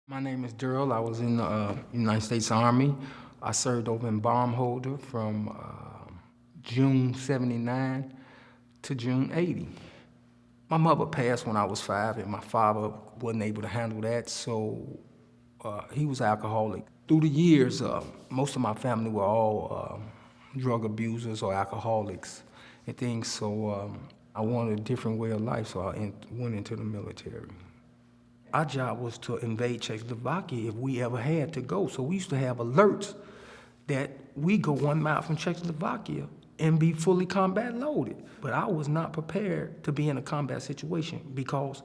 My name is Daryl. I was in the United States Army. I served over in bomb holder from June 79 to June 80. My mother passed when I was 5, and my father wasn't able to handle that, so he was alcoholic. Through the years, most of my family were all drug abusers or alcoholics and things, so I wanted a different way of life, so I went into the military. Our job was to invade Czechoslovakia if we ever had to go. So we used to have alerts that we go 1 mile from Czechoslovakia and be fully combat loaded. But I was not prepared to be in a combat situation because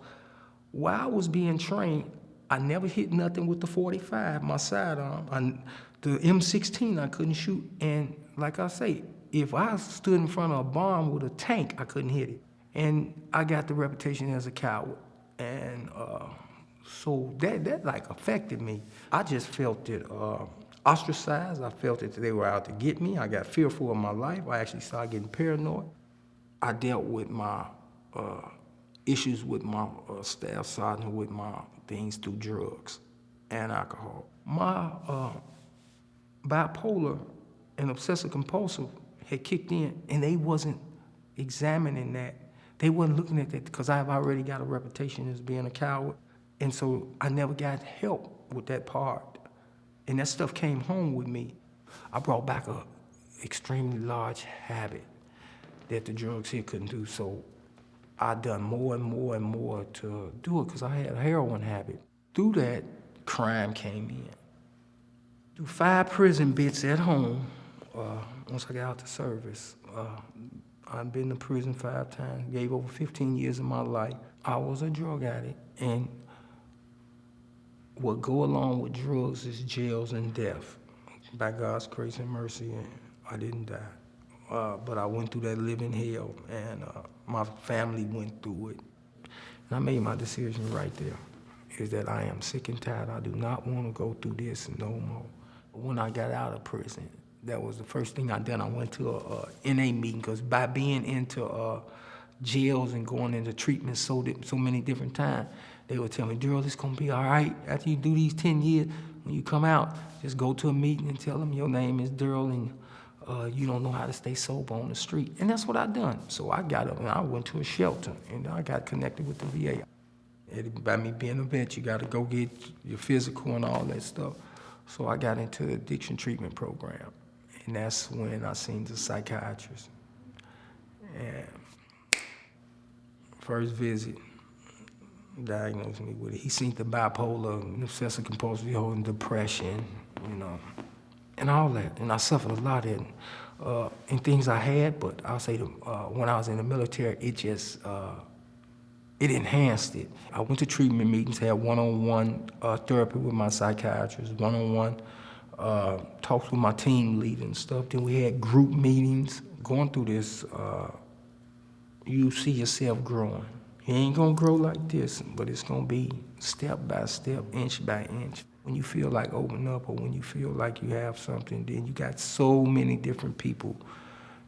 while I was being trained, I never hit nothing with the 45, my sidearm. The M16 I couldn't shoot. And like I say, if I stood in front of a bomb with a tank, I couldn't hit it. And I got the reputation as a coward. And so that like affected me. I just felt it ostracized. I felt that they were out to get me. I got fearful of my life. I actually started getting paranoid. I dealt with my issues with my staff sergeant, with my things through drugs and alcohol. My bipolar and obsessive compulsive had kicked in, and they wasn't examining that. They wasn't looking at that because I've already got a reputation as being a coward. And so I never got help with that part. And that stuff came home with me. I brought back a extremely large habit that the drugs here couldn't do. So I done more and more and more to do it because I had a heroin habit. Through that, crime came in. Through 5 prison bits at home, once I got out to service, I've been to prison 5 times, gave over 15 years of my life. I was a drug addict, and what go along with drugs is jails and death. By God's grace and mercy, I didn't die. But I went through that living hell, and my family went through it. And I made my decision right there, is that I am sick and tired. I do not want to go through this no more. When I got out of prison, that was the first thing I done. I went to a NA meeting, because by being into jails and going into treatment so many different times, they would tell me, Daryl, it's gonna be all right. After you do these 10 years, when you come out, just go to a meeting and tell them your name is Daryl and you don't know how to stay sober on the street. And that's what I done. So I got up and I went to a shelter, and I got connected with the VA. By me being a vet, you gotta go get your physical and all that stuff. So I got into the addiction treatment program. And that's when I seen the psychiatrist. And first visit, diagnosed me with it. He seen the bipolar, obsessive compulsive disorder, and depression, and all that. And I suffered a lot in things I had, but I'll say when I was in the military, it just, it enhanced it. I went to treatment meetings, had one-on-one therapy with my psychiatrist, one-on-one talks with my team leader and stuff. Then we had group meetings. Going through this, you see yourself growing. You ain't gonna grow like this, but it's gonna be step by step, inch by inch. When you feel like opening up, or when you feel like you have something, then you got so many different people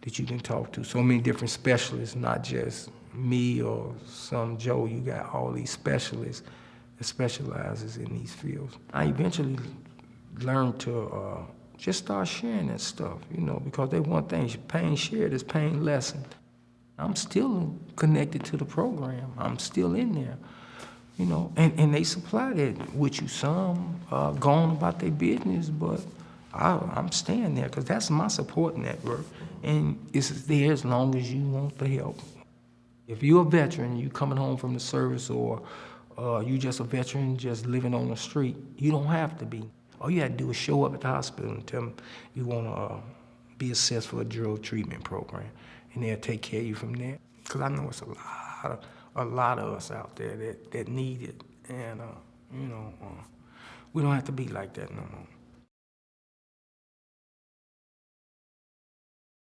that you can talk to, so many different specialists, not just me or some Joe. You got all these specialists that specializes in these fields. I eventually learned to just start sharing that stuff, because they want things. Pain shared is pain lessened. I'm still connected to the program. I'm still in there, and they supply that with you. Some going about their business, but I'm staying there because that's my support network, and it's there as long as you want the help. If you're a veteran, you coming home from the service, or you just a veteran just living on the street, you don't have to be. All you have to do is show up at the hospital and tell them you want to be assessed for a drug treatment program, and they'll take care of you from there. Because I know it's a lot of us out there that need it, and we don't have to be like that no more.